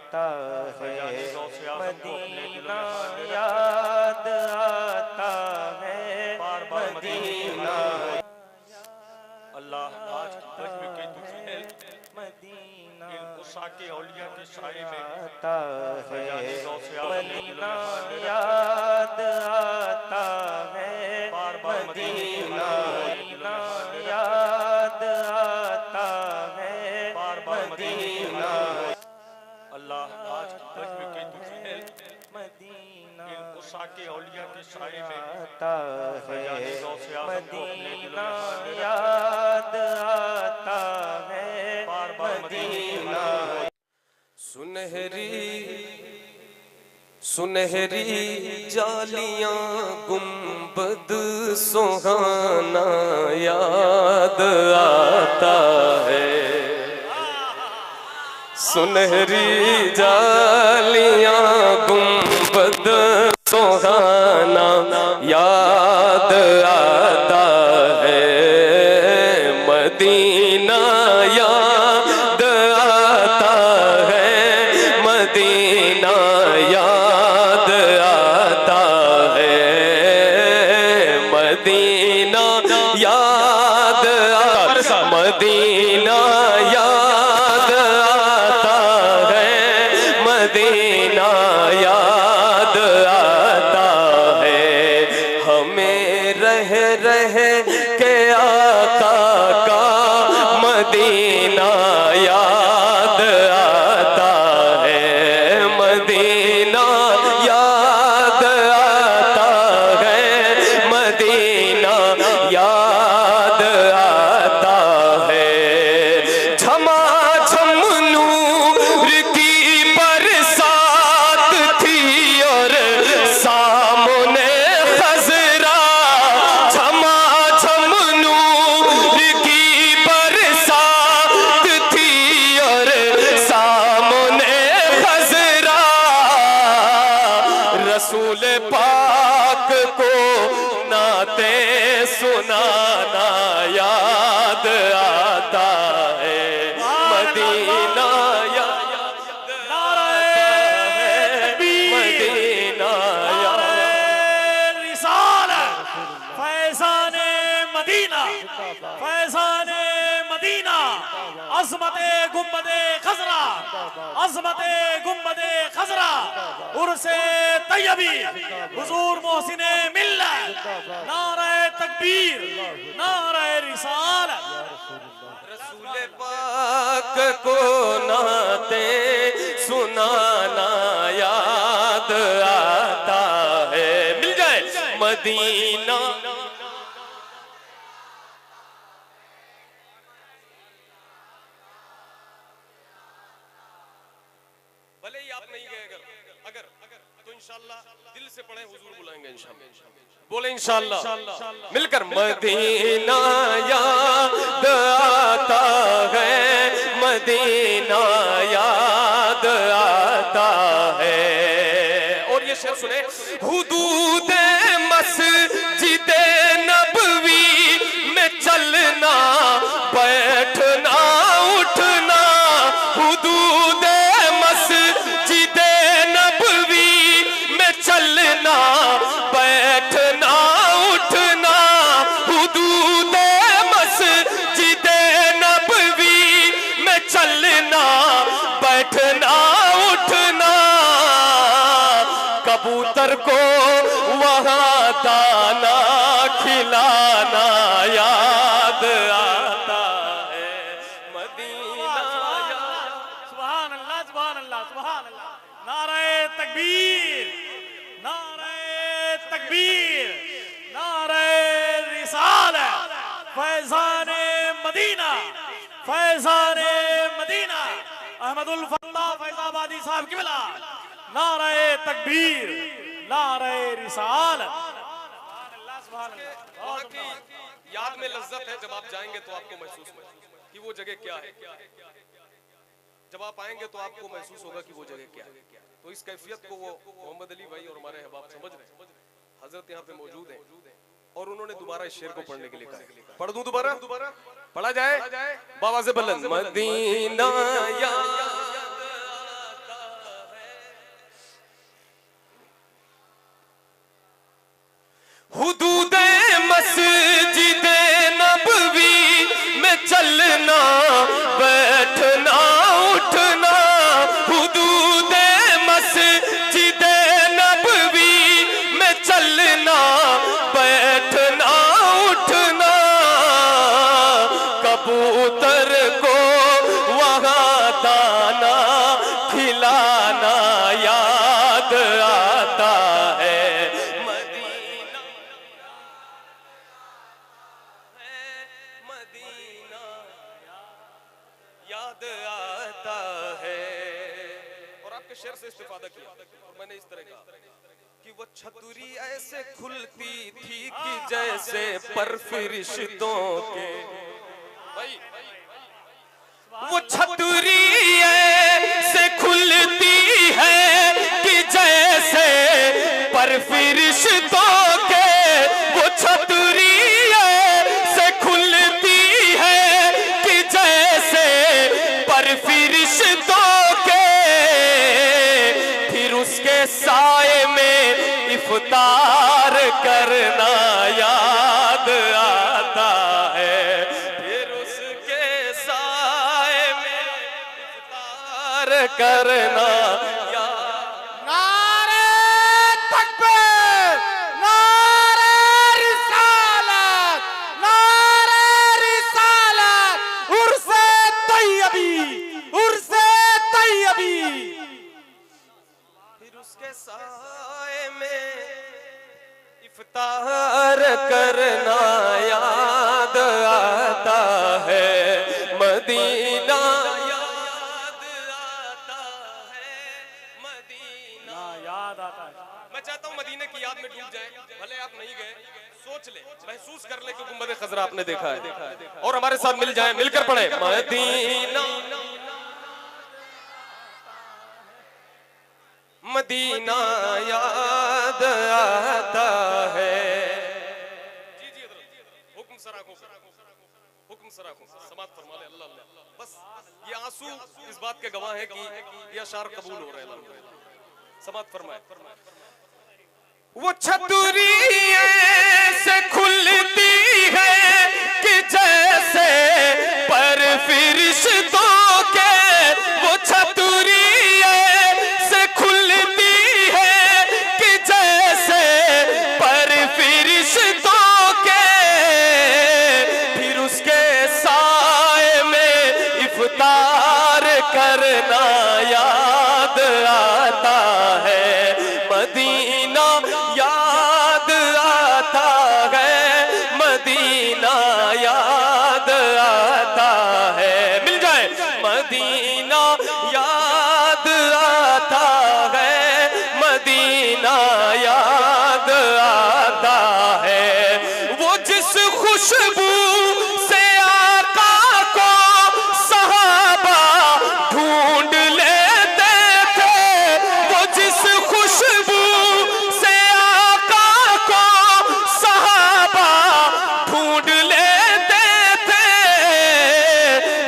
आता है, मदीना याद आता है, मदीना। अल्लाह आज में के दुखी मदीना के औलिया के साए में आता है, मदीना याद आता है, मदीना याद आता है, मदीना। अल्लाह आज में के दुखी मदीना के औलिया के साए में आता है, मदीना याद आता है, मदीना। सुनहरी सुनहरी जालियां गुंबद सुहाना याद आता है, सुनहरी जालियां गुंबद सुहाना याद आता है, मदीना याद आता है, मदीना याद आता है, मदीना याद आता, मदीना याद आता है, मदीना याद आता है। हमें रह रह के आका का मदीना याद आता है, मदीना याद आता है, मदीना याद आता है। झमाझम नूर की बरसात थी और सामने खजरा, झमाझम नूर की बरसात थी और सामने खजरा, रसूल पाक को नाते सुनाना याद आता है, मदीना याद आता है, मदीना याद। रिसालत फैज़ाने मदीना, फैज़ाने मदीना, अज़मते गुंबदे खज़रा, अज़मते गुंबदे खज़रा, उर्से तैयबी, हुज़ूर मोहसिने मिल्लत, नारे तकबीर, नारे रिसालत। रसूल पाक को नाते सुनाना याद आता है, मिल जाए मदीना। भले ही आप नहीं गए, अगर तो इंशाअल्लाह दिल से पढ़े, हुजूर बुलाएंगे इंशाअल्लाह। बोले इंशाअल्लाह मिलकर, मदीना याद आता है, मदीना याद आता है। और ये शेर सुने, हुदूद मस्जिद नबवी में चलना बैठना उठना, हुदूद मस्जिद नबवी में चलना बैठना उठना, हुदूद मस्जिद नबवी में चलना बैठना उठना, कबूतर को वहाँ दाना खिलाना याद आता है, मदीना याद। सुभान अल्लाह, सुभान अल्लाह, सुभान अल्लाह। नारे तकबीर, नारे तकबीर, नारे रिसालत, फैज़ाने Medina, फैज़ाने Medina, Ahmadul Fattah Faizabadi साहब की बिला, नारे तकबीर, नारे रिसालत। वहाँ की याद में लज्जत है, जब आप जाएंगे तो आपको महसूस होगा कि वो जगह क्या है, जब आप आएंगे तो आपको महसूस होगा कि वो जगह क्या है। तो इस कैफियत को वो मोहम्मद अली भाई और हमारे अहबाब समझ रहे हैं। हजरत यहाँ पे मौजूद हैं और उन्होंने दोबारा इस शेर को पढ़ने के लिए कहा। पढ़ दूं दोबारा? पढ़ा जाए बाबा से बुलंद, मदीना याद से इस्तेफादा किया और मैंने इस तरह कहा कि वो छतरी ऐसे खुलती थी कि जैसे पर फरिश्तों के भाई वो छतरी ऐसे खुलती है कि जैसे पर फरिश्तों के वो छतरी ऐसे खुलती है कि जैसे पर फरिश्तों के फिर उसके साए में इफ्तार करना याद आता है फिर उसके साए में इफ्तार करना याद नारे तकबीर, नारे रिसालत, नारे रिसालत, उर्से तैयबी, उर्से तैयबी। फिर उसके साए में इफ्तार करना याद आता है मदीना याद आता है मदीना याद आता है। मैं चाहता हूं मदीने की याद में डूब जाए भले आप नहीं गए सोच ले महसूस कर ले कि गुंबद खजरा आपने देखा है और हमारे साथ मिल जाए मिलकर पढ़े मदीना मदीना याद आता है जी जी हुक्म सराखों समात फरमा ले अल्लाह अल्लाह बस ये आंसू इस बात के गवाह है कि ये अशार कबूल हो रहे हैं समात फरमाए वो छतरी से खुलती है कि जैसे पर फरिश्तों के वो छतरी से खुलती है कि जैसे पर फरिश्तों के फिर उसके साए में इफ्तार करना याद आता है मदीना याद आता है मदीना याद आता है मिल जाए मदीना याद आता है मदीना याद आता है वो जिस खुशबू से आका को सहाबा ढूंढ लेते थे वो जिस खुशबू से आका को सहाबा ढूंढ लेते थे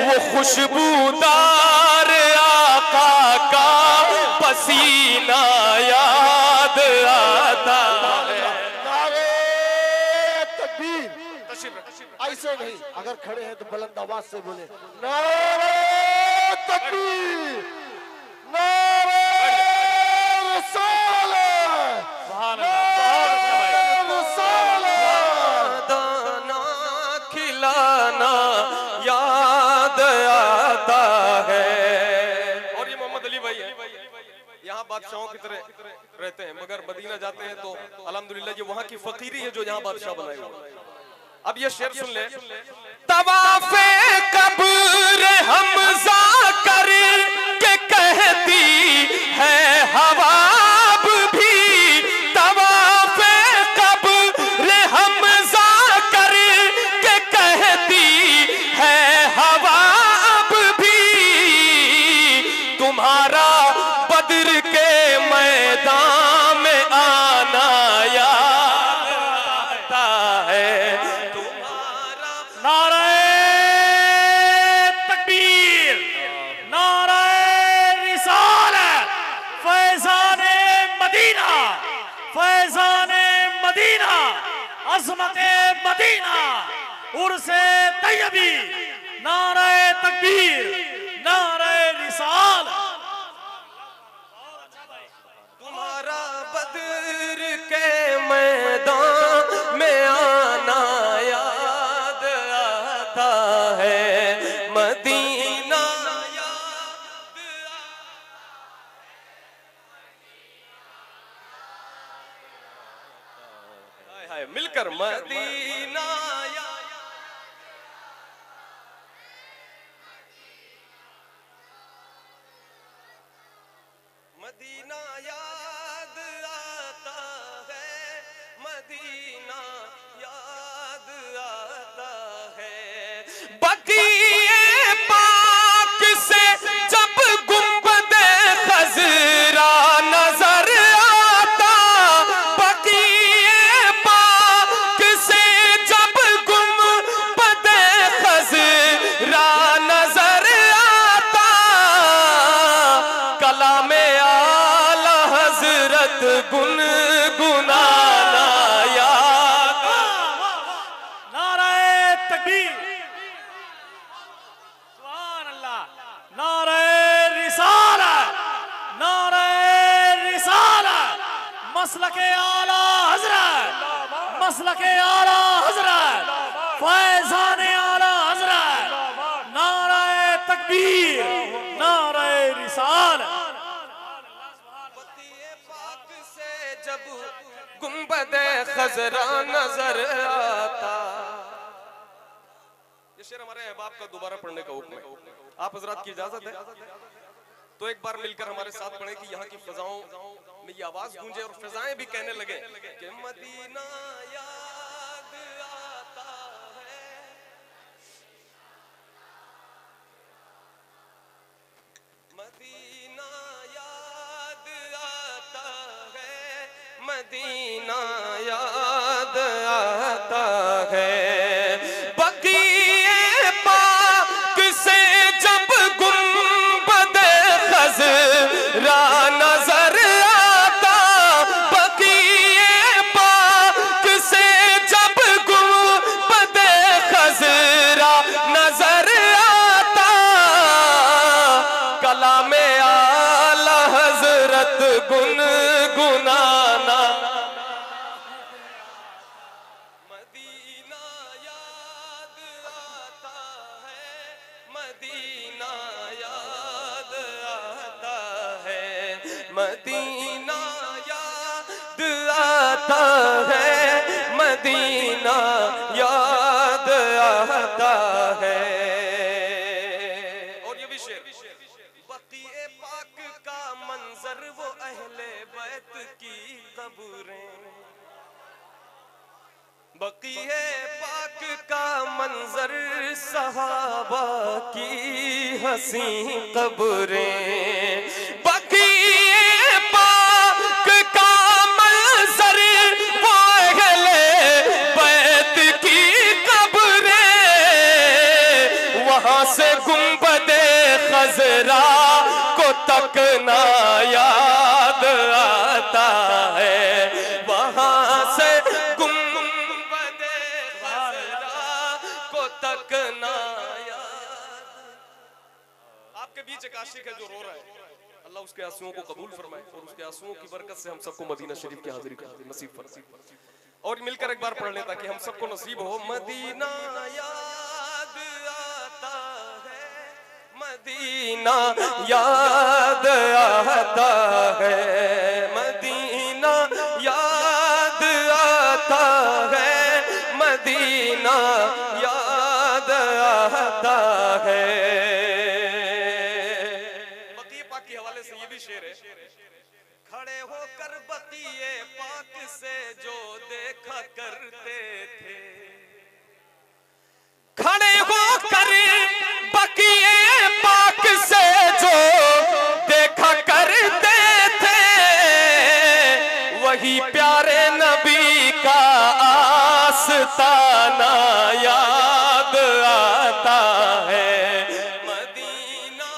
वो खुशबूदार आका का पसीना याद आता है नारे तकबीर। ऐसे नहीं अगर खड़े हैं तो बुलंद आवाज से बोले नारे तकबीर, नारे रिसालत, नारे रिसालत। दाना खिलाना याद आता है और ये मोहम्मद अली भाई है यहाँ बादशाहों की तरह रहते हैं मगर मदीना जाते हैं तो अल्हम्दुलिल्लाह ये वहाँ की फकीरी है जो यहाँ बादशाह बनाए हुए अब ये शेर सुन ले तवाफे कब्र हमजा कर के कहती है हवाब भी तवाफे कब्र हमजा कर के कहती है हवाब भी तुम्हारा बद्र के मैदान में आना याद आता है नारे तकबीर, नारे रिसालत, फैज़ाने मदीना, फैज़ाने मदीना, अज़मते मदीना, उर्से तैयबी, नारे तकबीर, नारे रिसालत। तुम्हारा बद्र के मैदान में आना याद आता है मदीना याद हाय हाय मिलकर मदीना मदीना गुनाना याद। नारे तकबीर, सुभान अल्लाह। नारे रिसालत, नारे रिसालत, मसलके आला हजरत, मसलके आला हजरत, फैजाने आला हजरत। नारे तकबीर, नारे रिसालत। पाक से जब गुंबदे खजरा नजर आता। ये शेर हमारे अहबाब का दोबारा पढ़ने का हुक्म है। आप हजरात की इजाजत है तो एक बार मिलकर हमारे साथ पढ़े कि यहाँ की फिजाओं में ये आवाज गूंजे और फिजाएं भी कहने लगे कि मदीना याद आता है। मदीना याद आता है, मदीना याद आता है। बकीए पाक से जब गुंबदे खजरा नजर आता। बकीए पाक से जब गुंबदे खजरा नजर आता। कलामे आला हजरत गुनगुनाना। मदीना याद आता है, मदीना याद आता है, मदीना याद आता है, मदीना याद आता है। और ये भी शेर, बकीए पाक का मंजर वो अहले बैत की कब्रें। बकीए पाक का मंजर सहाबा की हंसी कब्रें। बकीए पाक का मंजर वो अहले बैत की कब्रें। वहां से गुंबदे खजरा को तकना याद आता है। वहां से गुंबदे खजरा को तकना याद। आपके बीच एक आशिक है जो रो रहा है, अल्लाह उसके आंसुओं को कबूल फरमाए और उसके आंसुओं की बरकत से हम सबको मदीना शरीफ की हाजिरी का नसीब फरमाए। और मिलकर एक बार पढ़ लें ताकि हम सबको नसीब हो। मदीना याद आता है, मदीना याद आता है, मदीना याद आता है, मदीना याद आता है। बकीए पाक के हवाले से ये भी शेर है। खड़े होकर बकीए पाक से जो देखा करते थे। खड़े होकर बकीए पाक से जो देखा करते थे। वही प्यारे नबी का आस्ताना याद आता है। मदीना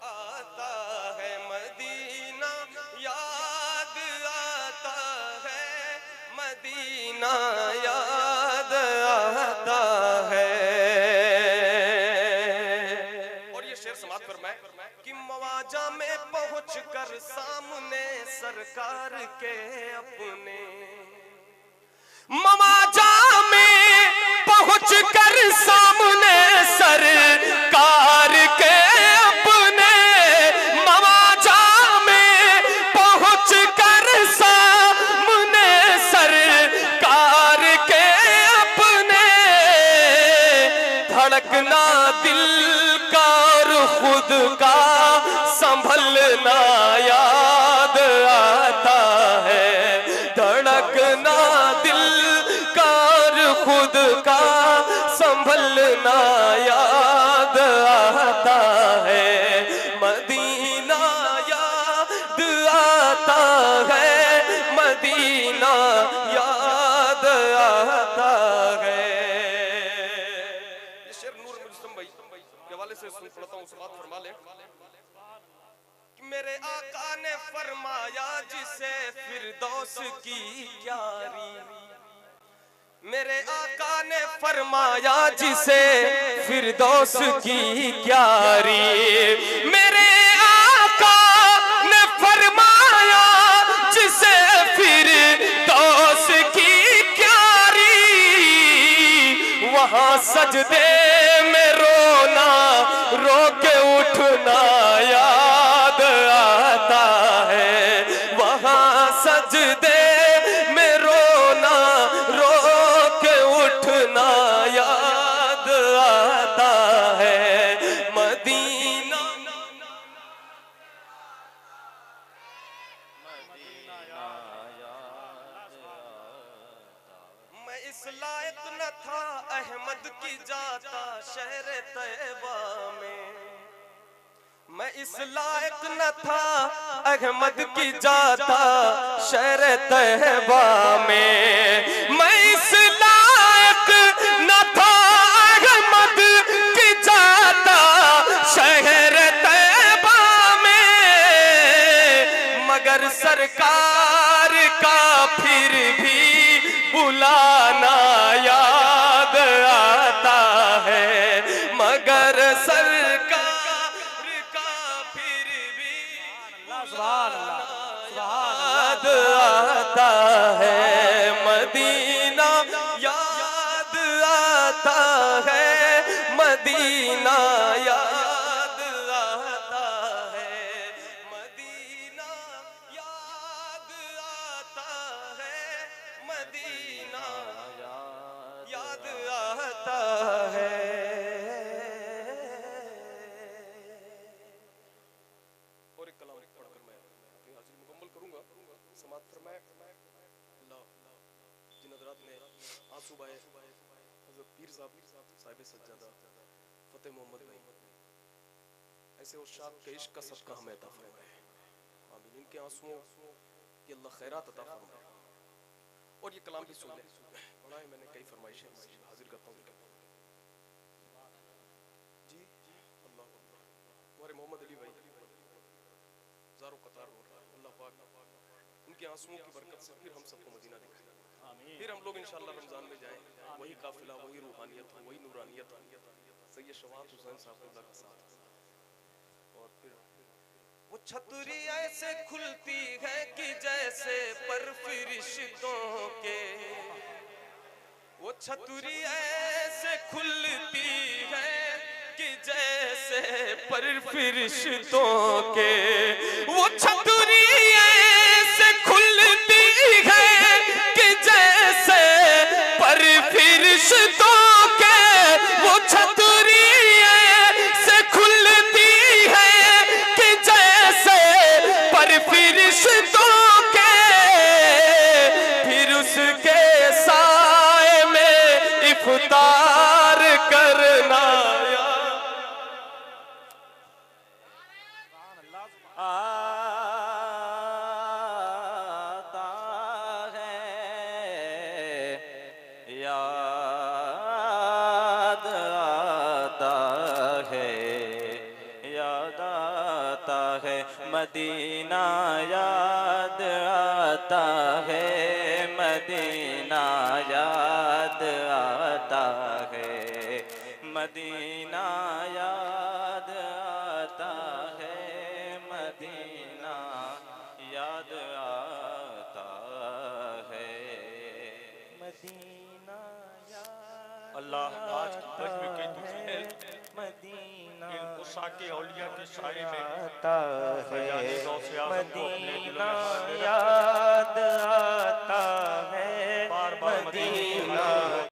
आता है, मदीना याद आता है, मदीना याद आता है। और ये शेर समाप्त फरमाए कि मवाजा में पहुंचकर सामने सरकार के अपने। मवाजा में पहुंचकर सामने सरकार के अपने। मवाजा में पहुंचकर सामने सरकार के अपने। धड़कना दिल का और खुद का संभलना याद आता है। धड़कना दिल का और खुद का संभलना याद आता है। मदीना याद आता है, मदीना याद आता है। ये शेर नूर मुजतम भाई के हवाले से सुन पढ़ता हूँ, बात फरमा ले कि मेरे आका ने फरमाया जिसे फिरदौस की क्यारी, मेरे आका ने फरमाया जिसे फिरदौस की क्यारी, मेरे आका ने फरमाया जिसे फिरदौस की क्यारी, वहां सजदे में रोना रो के उठना याद आता है, वहां सजदे में रोना रो के उठना याद आता है। मदीना मैं इस लायक न था अहमद की जाता शहर तैयबा में, मैं इस लायक न था अहमद की जाता शहर तैयबा में, मैं इस लायक न था अहमद की जाता शहर तैयबा में, मगर सरकार का फिर भी बुलाना याद आता है, मगर सरकार का फिर भी याद आता है। मदीना याद आता है, मदीना याद आता है, मदीना याद आता है, मदीना याद आता है। और एक कलाम पढ़कर मैं अपनी हाजिरी मुकम्मल करूंगा। समाअत फरमाए अल्लाह जिन हज़रात ने आंसू बहाए, हज़रत पीर साहिब सज्जादा फतेह मोहम्मद भाई, ऐसे उस्ताद के इश्क का सदका हमें अता फरमाए, आमीन। इनके आंसुओं की अल्लाह खैरात अता फरमाए। और ये कलाम भी सुन ले, बड़ा है, मैंने कई फरमाइशें हाजिर करता हूँ जी। अल्लाह हमारे मोहम्मद अली भाई ज़ारो कतार हो रहा है, अल्लाह पाक उनके आंसुओं की बरकत से फिर हम सबको मदीना दिखाए, फिर हम लोग इंशाअल्लाह रमजान में जाएं, वही काफिला, वही रूहानियत हो, वही नूरानियत हो, सैयद शवात हुसैन साहब का साथ। और फिर वो छतरी ऐसे खुलती है कि जैसे पर फरिश्तों के, वो छतरी ऐसे खुलती है कि जैसे पर फरिश्तों के, वो छतरी ऐसे खुलती है कि जैसे पर फरिश्तों के, वो छतरी ऐसे खुलती है कि जैसे पर फरिश्तों के, फिर उसके साए में इफ्तार करना आता है, याद आता है, याद आता है, मदीना याद आता है, मदीना याद आता है, मदीना याद आता है, मदीना याद आता है, मदीना याद अल्लाह आज बच में कई दुख है, मदीना इन उसाके औलिया के साए में आता है, फैजाने गौसे आज़म को अपने दिलों मदीना में याद आता है, बार बार मदीना